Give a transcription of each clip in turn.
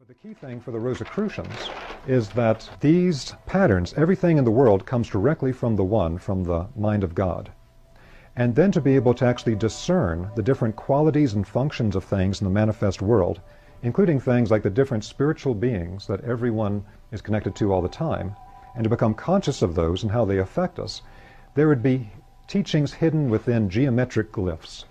But the key thing for the Rosicrucians is that these patterns, everything in the world comes directly from the One, from the mind of God. And then to be able to actually discern the different qualities and functions of things in the manifest world, including things like the different spiritual beings that everyone is connected to all the time, and to become conscious of those and how they affect us, there would be teachings hidden within geometric glyphs.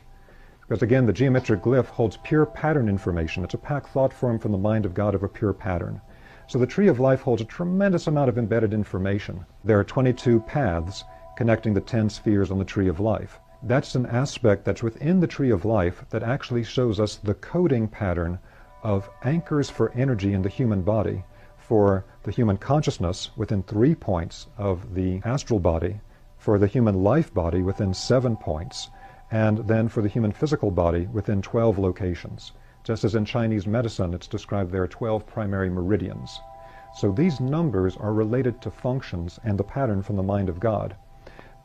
Because again, the geometric glyph holds pure pattern information. It's a packed thought form from the mind of God of a pure pattern. So the tree of life holds a tremendous amount of embedded information. There are 22 paths connecting the 10 spheres on the tree of life. That's an aspect that's within the tree of life that actually shows us the coding pattern of anchors for energy in the human body, for the human consciousness within 3 points of the astral body, for the human life body within 7 points, and then for the human physical body within 12 locations. Just as in Chinese medicine, it's described there are 12 primary meridians. So these numbers are related to functions and the pattern from the mind of God.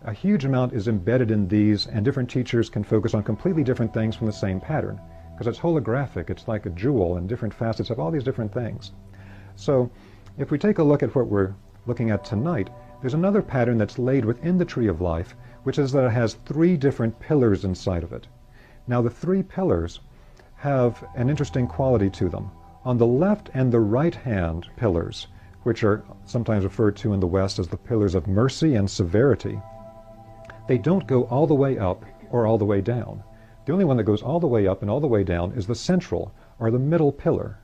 A huge amount is embedded in these, and different teachers can focus on completely different things from the same pattern, because it's holographic. It's like a jewel, and different facets have all these different things. So if we take a look at what we're looking at tonight, there's another pattern that's laid within the tree of life, which is that it has 3 different pillars inside of it. Now the 3 pillars have an interesting quality to them. On the left and the right hand pillars, which are sometimes referred to in the West as the pillars of mercy and severity, they don't go all the way up or all the way down. The only one that goes all the way up and all the way down is the central, or the middle pillar.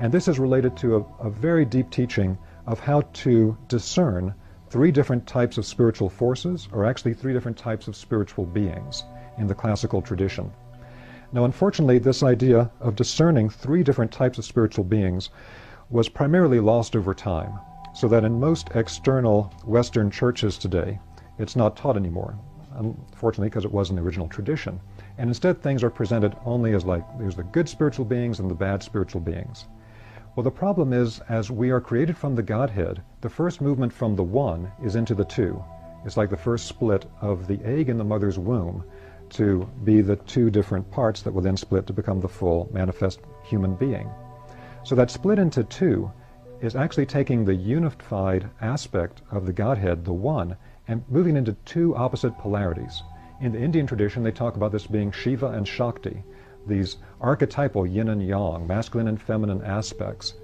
And this is related to a very deep teaching of how to discern 3 different types of spiritual forces, or actually 3 different types of spiritual beings in the classical tradition. Now, unfortunately, this idea of discerning 3 different types of spiritual beings was primarily lost over time, so that in most external Western churches today, it's not taught anymore, unfortunately, because it was in the original tradition. And instead, things are presented only as like, there's the good spiritual beings and the bad spiritual beings. Well, the problem is, as we are created from the Godhead, the first movement from the One is into the 2. It's like the first split of the egg in the mother's womb to be the 2 different parts that will then split to become the full manifest human being. So that split into 2 is actually taking the unified aspect of the Godhead, the One, and moving into 2 opposite polarities. In the Indian tradition, they talk about this being Shiva and Shakti, these archetypal yin and yang, masculine and feminine aspects.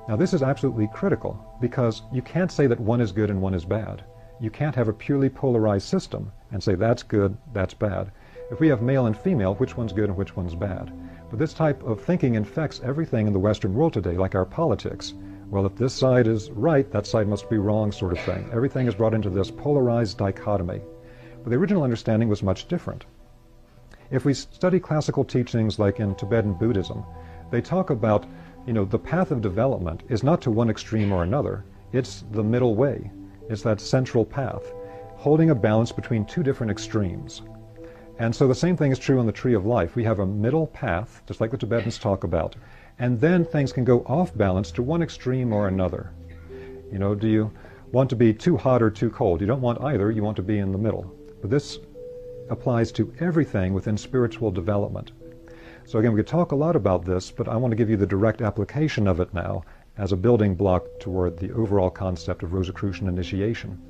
Now this is absolutely critical, because you can't say that one is good and one is bad. You can't have a purely polarized system and say that's good, that's bad. If we have male and female, which one's good and which one's bad? But this type of thinking infects everything in the Western world today, like our politics. Well, if this side is right, that side must be wrong, sort of thing. Everything is brought into this polarized dichotomy. But the original understanding was much different. If we study classical teachings like in Tibetan Buddhism, they talk about, the path of development is not to one extreme or another. It's the middle way. It's that central path, holding a balance between 2 different extremes. And so the same thing is true on the tree of life. We have a middle path, just like the Tibetans talk about, and then things can go off balance to one extreme or another. Do you want to be too hot or too cold? You don't want either, you want to be in the middle. But this applies to everything within spiritual development. So again, we could talk a lot about this, but I want to give you the direct application of it now as a building block toward the overall concept of Rosicrucian initiation.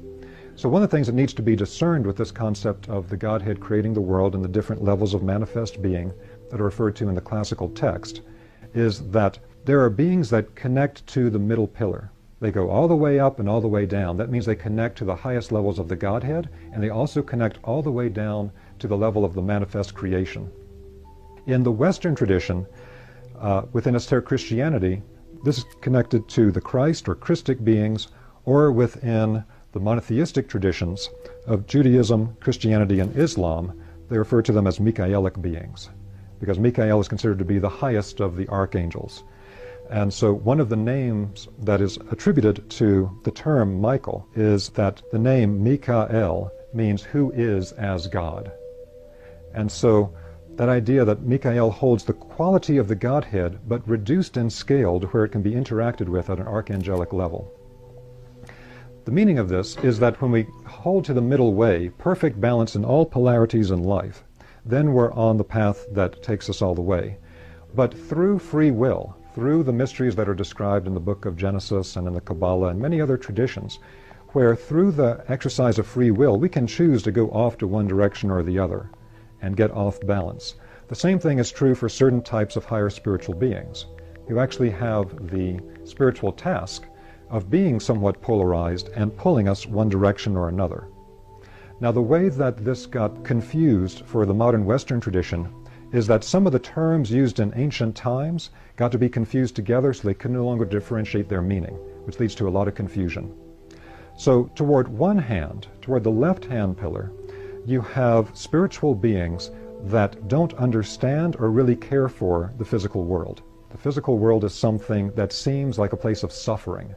So one of the things that needs to be discerned with this concept of the Godhead creating the world and the different levels of manifest being that are referred to in the classical text is that there are beings that connect to the middle pillar. They go all the way up and all the way down. That means they connect to the highest levels of the Godhead, and they also connect all the way down to the level of the manifest creation. In the Western tradition, within esoteric Christianity, this is connected to the Christ or Christic beings, or within the monotheistic traditions of Judaism, Christianity, and Islam, they refer to them as Michaelic beings, because Michael is considered to be the highest of the archangels. And so one of the names that is attributed to the term Michael is that the name Mikael means who is as God. And so that idea that Mikael holds the quality of the Godhead, but reduced in scale to where it can be interacted with at an archangelic level. The meaning of this is that when we hold to the middle way, perfect balance in all polarities in life, then we're on the path that takes us all the way. But through free will, through the mysteries that are described in the book of Genesis and in the Kabbalah and many other traditions, where through the exercise of free will we can choose to go off to one direction or the other and get off balance. The same thing is true for certain types of higher spiritual beings who actually have the spiritual task of being somewhat polarized and pulling us one direction or another. Now, the way that this got confused for the modern Western tradition is that some of the terms used in ancient times got to be confused together so they could no longer differentiate their meaning, which leads to a lot of confusion. So toward one hand, toward the left-hand pillar, you have spiritual beings that don't understand or really care for the physical world. The physical world is something that seems like a place of suffering.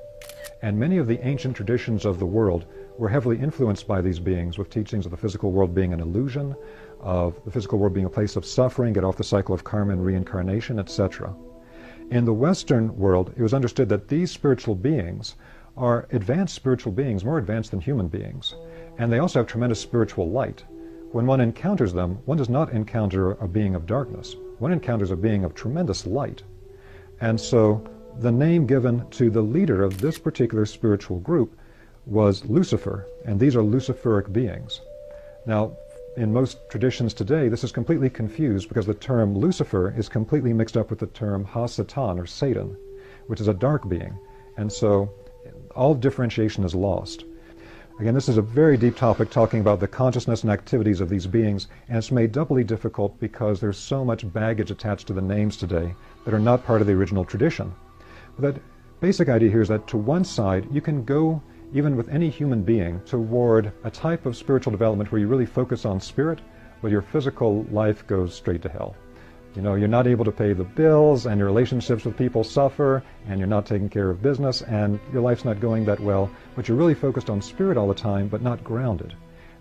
And many of the ancient traditions of the world were heavily influenced by these beings, with teachings of the physical world being an illusion, of the physical world being a place of suffering, get off the cycle of karma and reincarnation, etc. In the Western world, it was understood that these spiritual beings are advanced spiritual beings, more advanced than human beings, and they also have tremendous spiritual light. When one encounters them, one does not encounter a being of darkness. One encounters a being of tremendous light. And so the name given to the leader of this particular spiritual group was Lucifer, and these are Luciferic beings. Now, in most traditions today, this is completely confused because the term Lucifer is completely mixed up with the term Ha-Satan, or Satan, which is a dark being. And so all differentiation is lost. Again, this is a very deep topic, talking about the consciousness and activities of these beings, and it's made doubly difficult because there's so much baggage attached to the names today that are not part of the original tradition. But that basic idea here is that to one side, you can go, even with any human being, toward a type of spiritual development where you really focus on spirit, but your physical life goes straight to hell. You know, you're not able to pay the bills, and your relationships with people suffer, and you're not taking care of business, and your life's not going that well, but you're really focused on spirit all the time, but not grounded.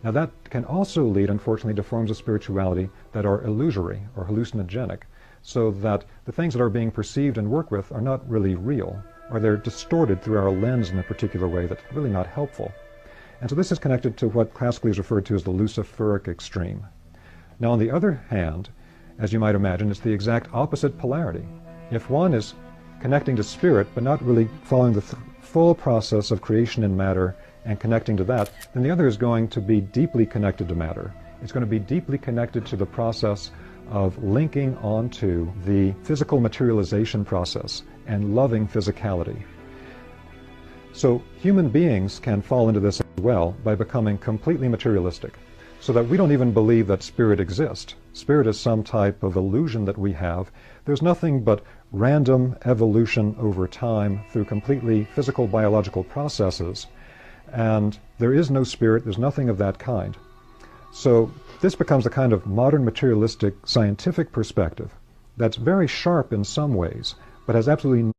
Now that can also lead, unfortunately, to forms of spirituality that are illusory or hallucinogenic, so that the things that are being perceived and worked with are not really real, or they're distorted through our lens in a particular way that's really not helpful. And so this is connected to what classically is referred to as the Luciferic extreme. Now, on the other hand, as you might imagine, it's the exact opposite polarity. If one is connecting to spirit, but not really following the full process of creation in matter and connecting to that, then the other is going to be deeply connected to matter. It's going to be deeply connected to the process of linking onto the physical materialization process and loving physicality. So human beings can fall into this as well by becoming completely materialistic, so that we don't even believe that spirit exists. Spirit is some type of illusion that we have. There's nothing but random evolution over time through completely physical biological processes, and there is no spirit, there's nothing of that kind. So this becomes a kind of modern materialistic scientific perspective that's very sharp in some ways, but has absolutely